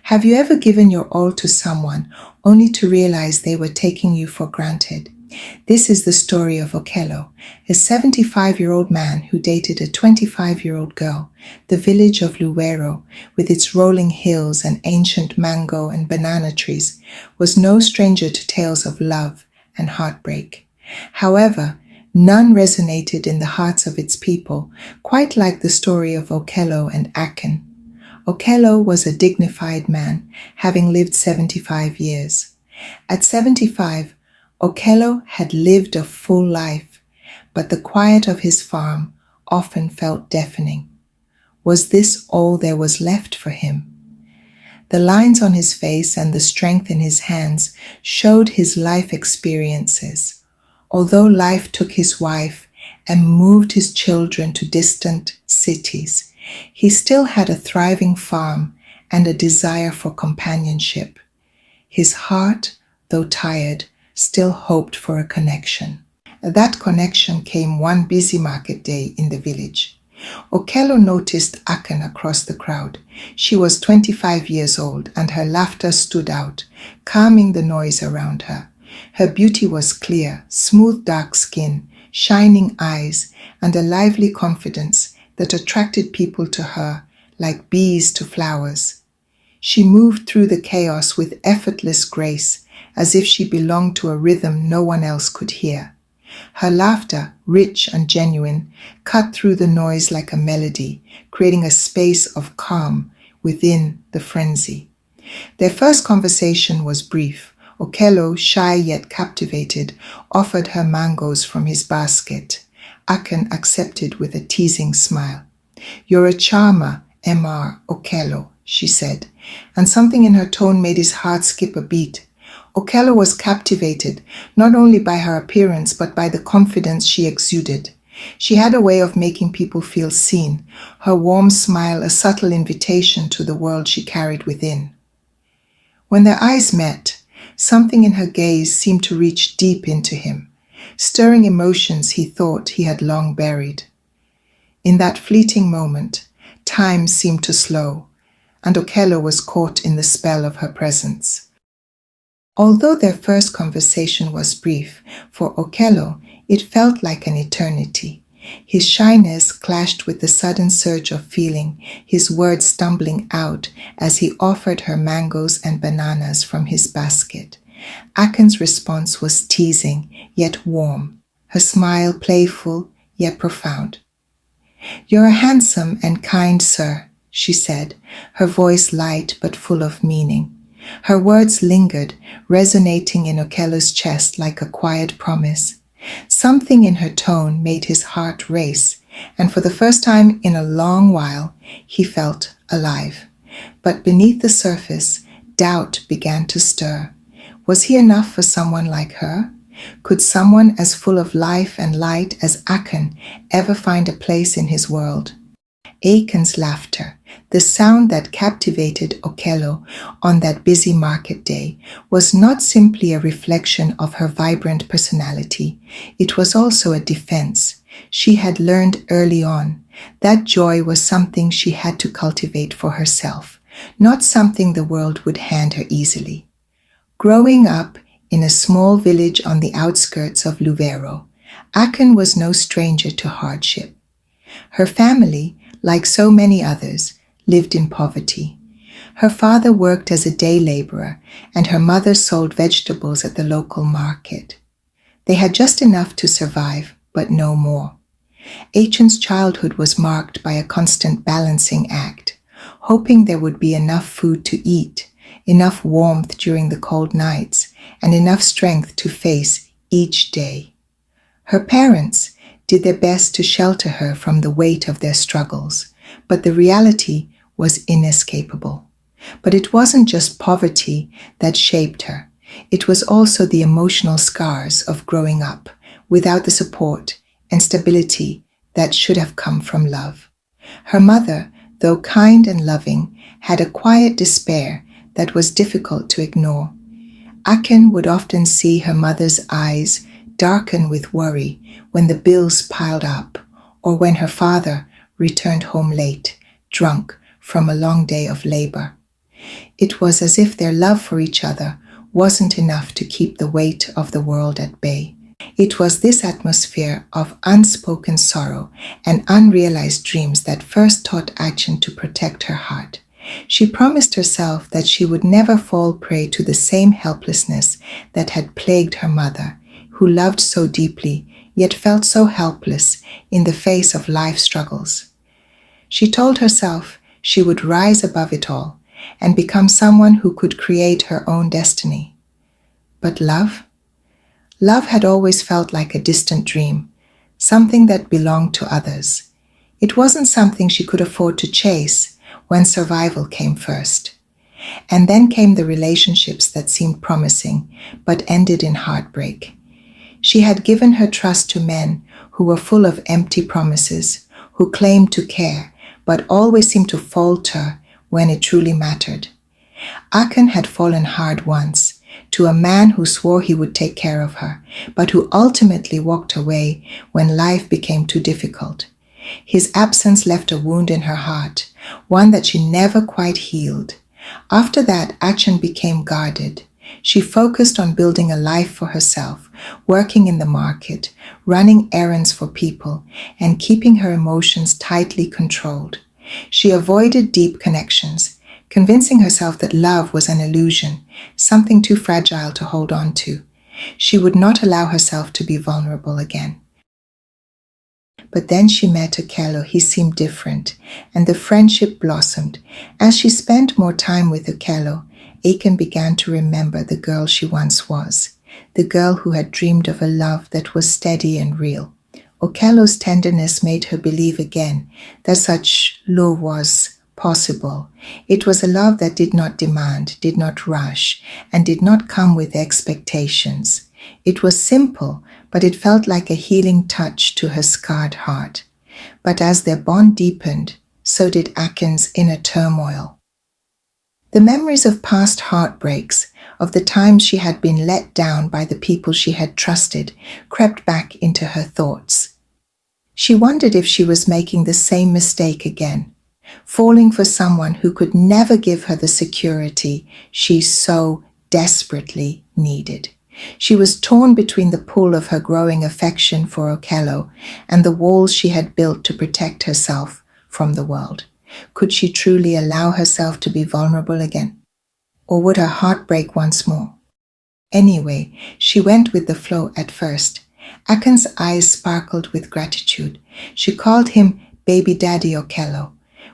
Have you ever given your all to someone only to realize they were taking you for granted? This is the story of Okello, a 75-year-old man who dated a 25-year-old girl. The village of Luwero, with its rolling hills and ancient mango and banana trees, was no stranger to tales of love and heartbreak. However, none resonated in the hearts of its people, quite like the story of Okello and Akin. Okello was a dignified man, having lived 75 years. At 75, Okello had lived a full life, but the quiet of his farm often felt deafening. Was this all there was left for him? The lines on his face and the strength in his hands showed his life experiences. Although life took his wife and moved his children to distant cities, he still had a thriving farm and a desire for companionship. His heart, though tired, still hoped for a connection. That connection came one busy market day in the village. Okello noticed Akan across the crowd. She was 25 years old and her laughter stood out, calming the noise around her. Her beauty was clear, smooth dark skin, shining eyes, and a lively confidence that attracted people to her like bees to flowers. She moved through the chaos with effortless grace, as if she belonged to a rhythm no one else could hear. Her laughter, rich and genuine, cut through the noise like a melody, creating a space of calm within the frenzy. Their first conversation was brief. Okello, shy yet captivated, offered her mangoes from his basket. Akan accepted with a teasing smile. "You're a charmer, Mr. Okello," she said, and something in her tone made his heart skip a beat. Okello was captivated, not only by her appearance, but by the confidence she exuded. She had a way of making people feel seen, her warm smile a subtle invitation to the world she carried within. When their eyes met, something in her gaze seemed to reach deep into him, stirring emotions he thought he had long buried. In that fleeting moment, time seemed to slow, and Okello was caught in the spell of her presence. Although their first conversation was brief, for Okello, it felt like an eternity. His shyness clashed with the sudden surge of feeling, his words stumbling out as he offered her mangoes and bananas from his basket. Akan's response was teasing, yet warm, her smile playful, yet profound. "You're a handsome and kind sir," she said, her voice light but full of meaning. Her words lingered, resonating in Okello's chest like a quiet promise. Something in her tone made his heart race, and for the first time in a long while, he felt alive. But beneath the surface, doubt began to stir. Was he enough for someone like her? Could someone as full of life and light as Akan ever find a place in his world? Akan's laughter, the sound that captivated Okello on that busy market day, was not simply a reflection of her vibrant personality. It was also a defense. She had learned early on that joy was something she had to cultivate for herself, not something the world would hand her easily. Growing up in a small village on the outskirts of Luwero, Akan was no stranger to hardship. Her family, like so many others, lived in poverty. Her father worked as a day laborer, and her mother sold vegetables at the local market. They had just enough to survive, but no more. Achan's childhood was marked by a constant balancing act, hoping there would be enough food to eat, enough warmth during the cold nights, and enough strength to face each day. Her parents did their best to shelter her from the weight of their struggles, but the reality was inescapable. But it wasn't just poverty that shaped her. It was also the emotional scars of growing up without the support and stability that should have come from love. Her mother, though kind and loving, had a quiet despair that was difficult to ignore. Akan would often see her mother's eyes darken with worry when the bills piled up, or when her father returned home late, drunk from a long day of labor. It was as if their love for each other wasn't enough to keep the weight of the world at bay. It was this atmosphere of unspoken sorrow and unrealized dreams that first taught Action to protect her heart. She promised herself that she would never fall prey to the same helplessness that had plagued her mother, who loved so deeply yet felt so helpless in the face of life struggles. She told herself she would rise above it all and become someone who could create her own destiny. But love? Love had always felt like a distant dream, something that belonged to others. It wasn't something she could afford to chase when survival came first. And then came the relationships that seemed promising but ended in heartbreak. She had given her trust to men who were full of empty promises, who claimed to care but always seemed to falter when it truly mattered. Akan had fallen hard once to a man who swore he would take care of her, but who ultimately walked away when life became too difficult. His absence left a wound in her heart, one that she never quite healed. After that, Action became guarded. She focused on building a life for herself, working in the market, running errands for people, and keeping her emotions tightly controlled. She avoided deep connections, convincing herself that love was an illusion, something too fragile to hold on to. She would not allow herself to be vulnerable again. But then she met Okello. He seemed different, and the friendship blossomed. As she spent more time with Okello, Aiken began to remember the girl she once was, the girl who had dreamed of a love that was steady and real. Okello's tenderness made her believe again that such love was possible. It was a love that did not demand, did not rush, and did not come with expectations. It was simple, but it felt like a healing touch to her scarred heart. But as their bond deepened, so did Akin's inner turmoil. The memories of past heartbreaks, of the times she had been let down by the people she had trusted, crept back into her thoughts. She wondered if she was making the same mistake again, falling for someone who could never give her the security she so desperately needed. She was torn between the pull of her growing affection for Okello and the walls she had built to protect herself from the world. Could she truly allow herself to be vulnerable again? Or would her heart break once more? Anyway, she went with the flow at first. Akin's eyes sparkled with gratitude. She called him Baby Daddy Okello,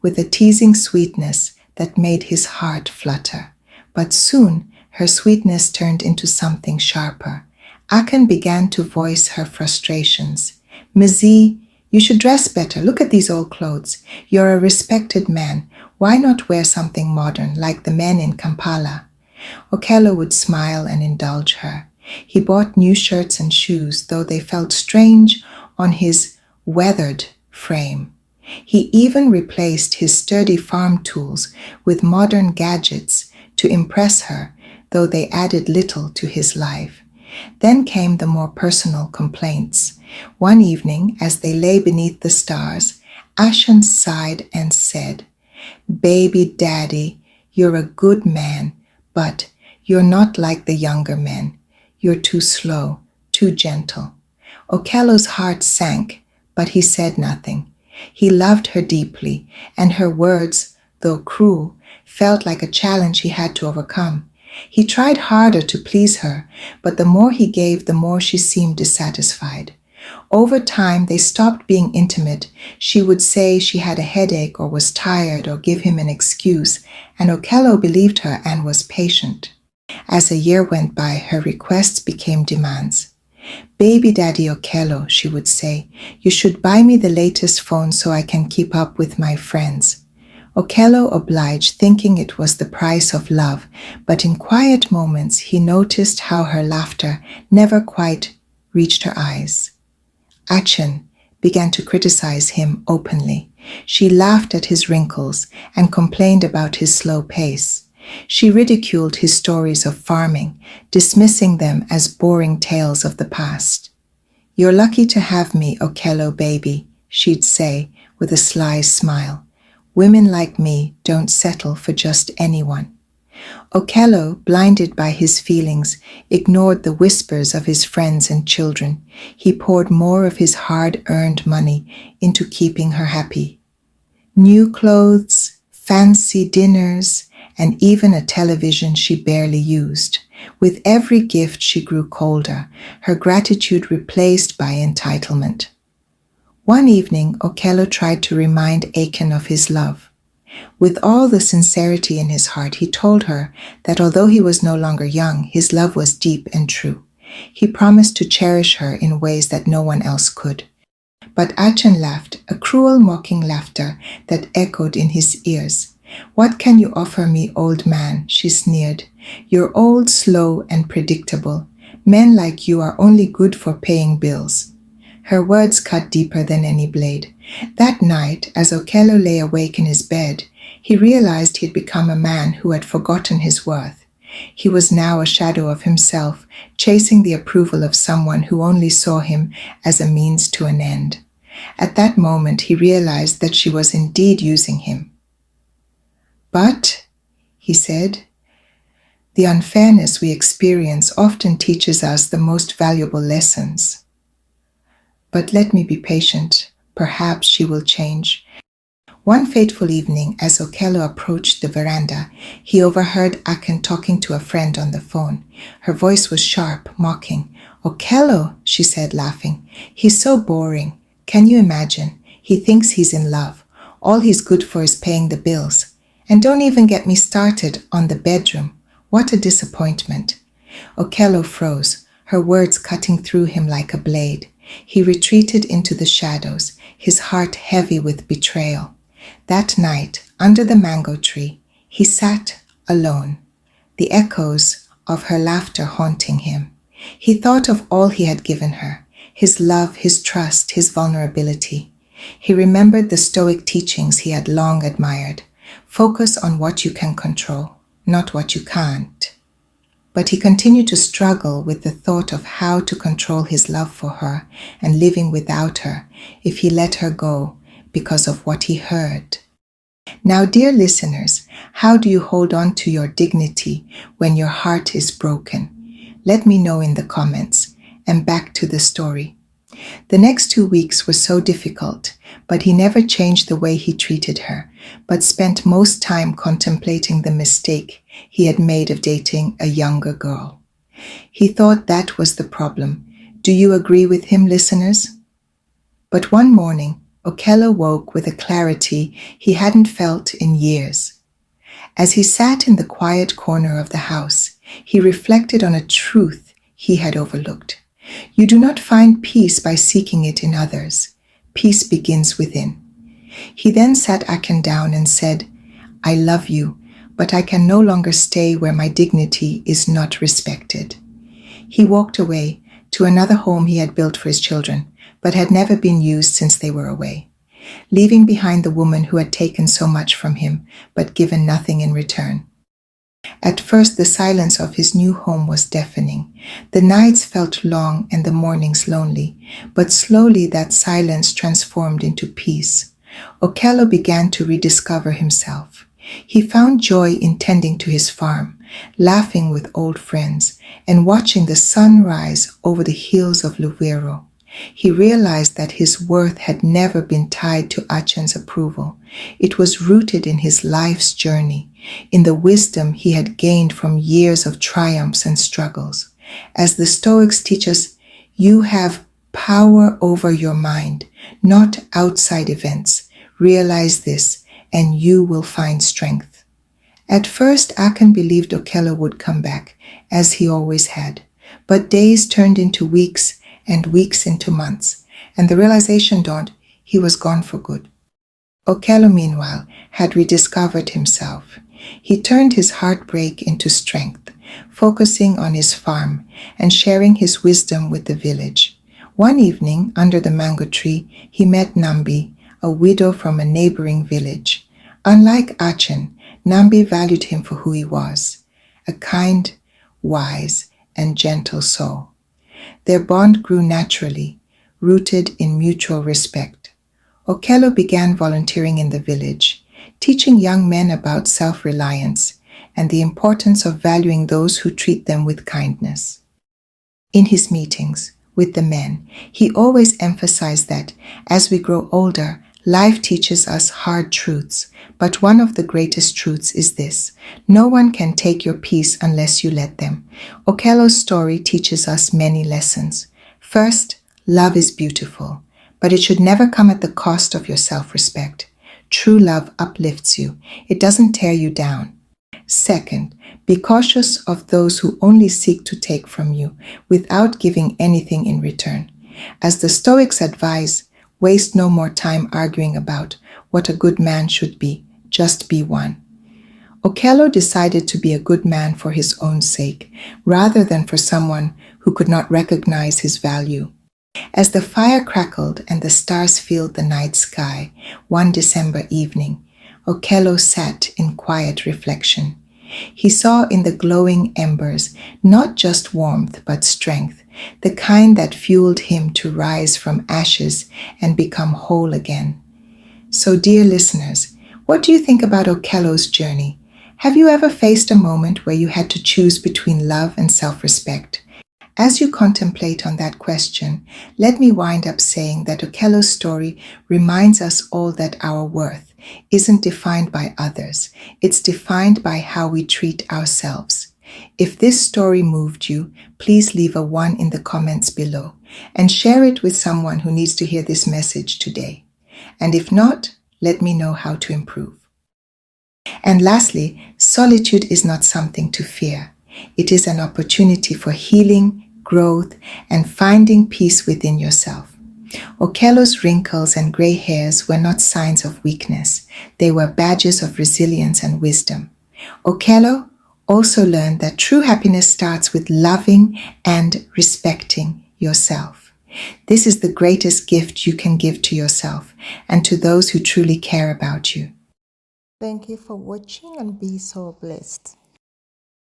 with a teasing sweetness that made his heart flutter. But soon, her sweetness turned into something sharper. Akin began to voice her frustrations. Mizzy, you should dress better. Look at these old clothes. You're a respected man. Why not wear something modern like the men in Kampala? Okello would smile and indulge her. He bought new shirts and shoes, though they felt strange on his weathered frame. He even replaced his sturdy farm tools with modern gadgets to impress her, though they added little to his life. Then came the more personal complaints. One evening, as they lay beneath the stars, Ashen sighed and said, Baby Daddy, you're a good man, but you're not like the younger men. You're too slow, too gentle. Okello's heart sank, but he said nothing. He loved her deeply, and her words, though cruel, felt like a challenge he had to overcome. He tried harder to please her, but the more he gave, the more she seemed dissatisfied. Over time, they stopped being intimate. She would say she had a headache or was tired or give him an excuse, and Okello believed her and was patient. As a year went by, her requests became demands. Baby Daddy Okello, she would say, you should buy me the latest phone so I can keep up with my friends. Okello obliged, thinking it was the price of love, but in quiet moments he noticed how her laughter never quite reached her eyes. Achen began to criticize him openly. She laughed at his wrinkles and complained about his slow pace. She ridiculed his stories of farming, dismissing them as boring tales of the past. You're lucky to have me, Okello baby, she'd say with a sly smile. Women like me don't settle for just anyone. Okello, blinded by his feelings, ignored the whispers of his friends and children. He poured more of his hard-earned money into keeping her happy. New clothes, fancy dinners, and even a television she barely used. With every gift she grew colder, her gratitude replaced by entitlement. One evening, Okello tried to remind Aiken of his love. With all the sincerity in his heart, he told her that although he was no longer young, his love was deep and true. He promised to cherish her in ways that no one else could. But Achan laughed, a cruel, mocking laughter that echoed in his ears. "What can you offer me, old man?" she sneered. "You're old, slow, and predictable. Men like you are only good for paying bills." Her words cut deeper than any blade. That night, as Okello lay awake in his bed, he realized he had become a man who had forgotten his worth. He was now a shadow of himself, chasing the approval of someone who only saw him as a means to an end. At that moment, he realized that she was indeed using him. "But," he said, "the unfairness we experience often teaches us the most valuable lessons. But let me be patient. Perhaps she will change." One fateful evening, as Okello approached the veranda, he overheard Akin talking to a friend on the phone. Her voice was sharp, mocking. "Okello," she said, laughing. "He's so boring. Can you imagine? He thinks he's in love. All he's good for is paying the bills. And don't even get me started on the bedroom. What a disappointment." Okello froze, her words cutting through him like a blade. He retreated into the shadows, his heart heavy with betrayal. That night, under the mango tree, he sat alone, the echoes of her laughter haunting him. He thought of all he had given her, his love, his trust, his vulnerability. He remembered the stoic teachings he had long admired. Focus on what you can control, not what you can't. But he continued to struggle with the thought of how to control his love for her and living without her if he let her go because of what he heard. Now, dear listeners, how do you hold on to your dignity when your heart is broken? Let me know in the comments. And back to the story. The next 2 weeks were so difficult, but he never changed the way he treated her, but spent most time contemplating the mistake he had made of dating a younger girl. He thought that was the problem. Do you agree with him, listeners? But one morning, Okello woke with a clarity he hadn't felt in years. As he sat in the quiet corner of the house, he reflected on a truth he had overlooked. You do not find peace by seeking it in others. Peace begins within. He then sat Akin down and said, "I love you, but I can no longer stay where my dignity is not respected." He walked away to another home he had built for his children, but had never been used since they were away, leaving behind the woman who had taken so much from him, but given nothing in return. At first, the silence of his new home was deafening. The nights felt long and the mornings lonely, but slowly that silence transformed into peace. Okello began to rediscover himself. He found joy in tending to his farm, laughing with old friends, and watching the sun rise over the hills of Luwero. He realized that his worth had never been tied to Achan's approval. It was rooted in his life's journey, in the wisdom he had gained from years of triumphs and struggles. As the Stoics teach us, you have power over your mind, not outside events. Realize this, and you will find strength. At first, Akin believed Okello would come back, as he always had. But days turned into weeks, and weeks into months, and the realization dawned he was gone for good. Okello, meanwhile, had rediscovered himself. He turned his heartbreak into strength, focusing on his farm and sharing his wisdom with the village. One evening, under the mango tree, he met Nambi, a widow from a neighboring village. Unlike Achan, Nambi valued him for who he was, a kind, wise, and gentle soul. Their bond grew naturally, rooted in mutual respect. Okello began volunteering in the village, teaching young men about self-reliance and the importance of valuing those who treat them with kindness. In his meetings with the men, he always emphasized that as we grow older, life teaches us hard truths, but one of the greatest truths is this: no one can take your peace unless you let them. Okello's story teaches us many lessons. First, love is beautiful, but it should never come at the cost of your self-respect. True love uplifts you. It doesn't tear you down. Second, be cautious of those who only seek to take from you without giving anything in return. As the Stoics advise, waste no more time arguing about what a good man should be. Just be one. Okello decided to be a good man for his own sake, rather than for someone who could not recognize his value. As the fire crackled and the stars filled the night sky one December evening, Okello sat in quiet reflection. He saw in the glowing embers not just warmth but strength, the kind that fueled him to rise from ashes and become whole again. So, dear listeners, what do you think about Okello's journey? Have you ever faced a moment where you had to choose between love and self-respect? As you contemplate on that question, let me wind up saying that Okello's story reminds us all that our worth isn't defined by others. It's defined by how we treat ourselves. If this story moved you, please leave a 1 in the comments below and share it with someone who needs to hear this message today. And if not, let me know how to improve. And lastly, solitude is not something to fear. It is an opportunity for healing, growth, and finding peace within yourself. Okello's wrinkles and gray hairs were not signs of weakness. They were badges of resilience and wisdom. Okello also learned that true happiness starts with loving and respecting yourself. This is the greatest gift you can give to yourself and to those who truly care about you. Thank you for watching and be so blessed.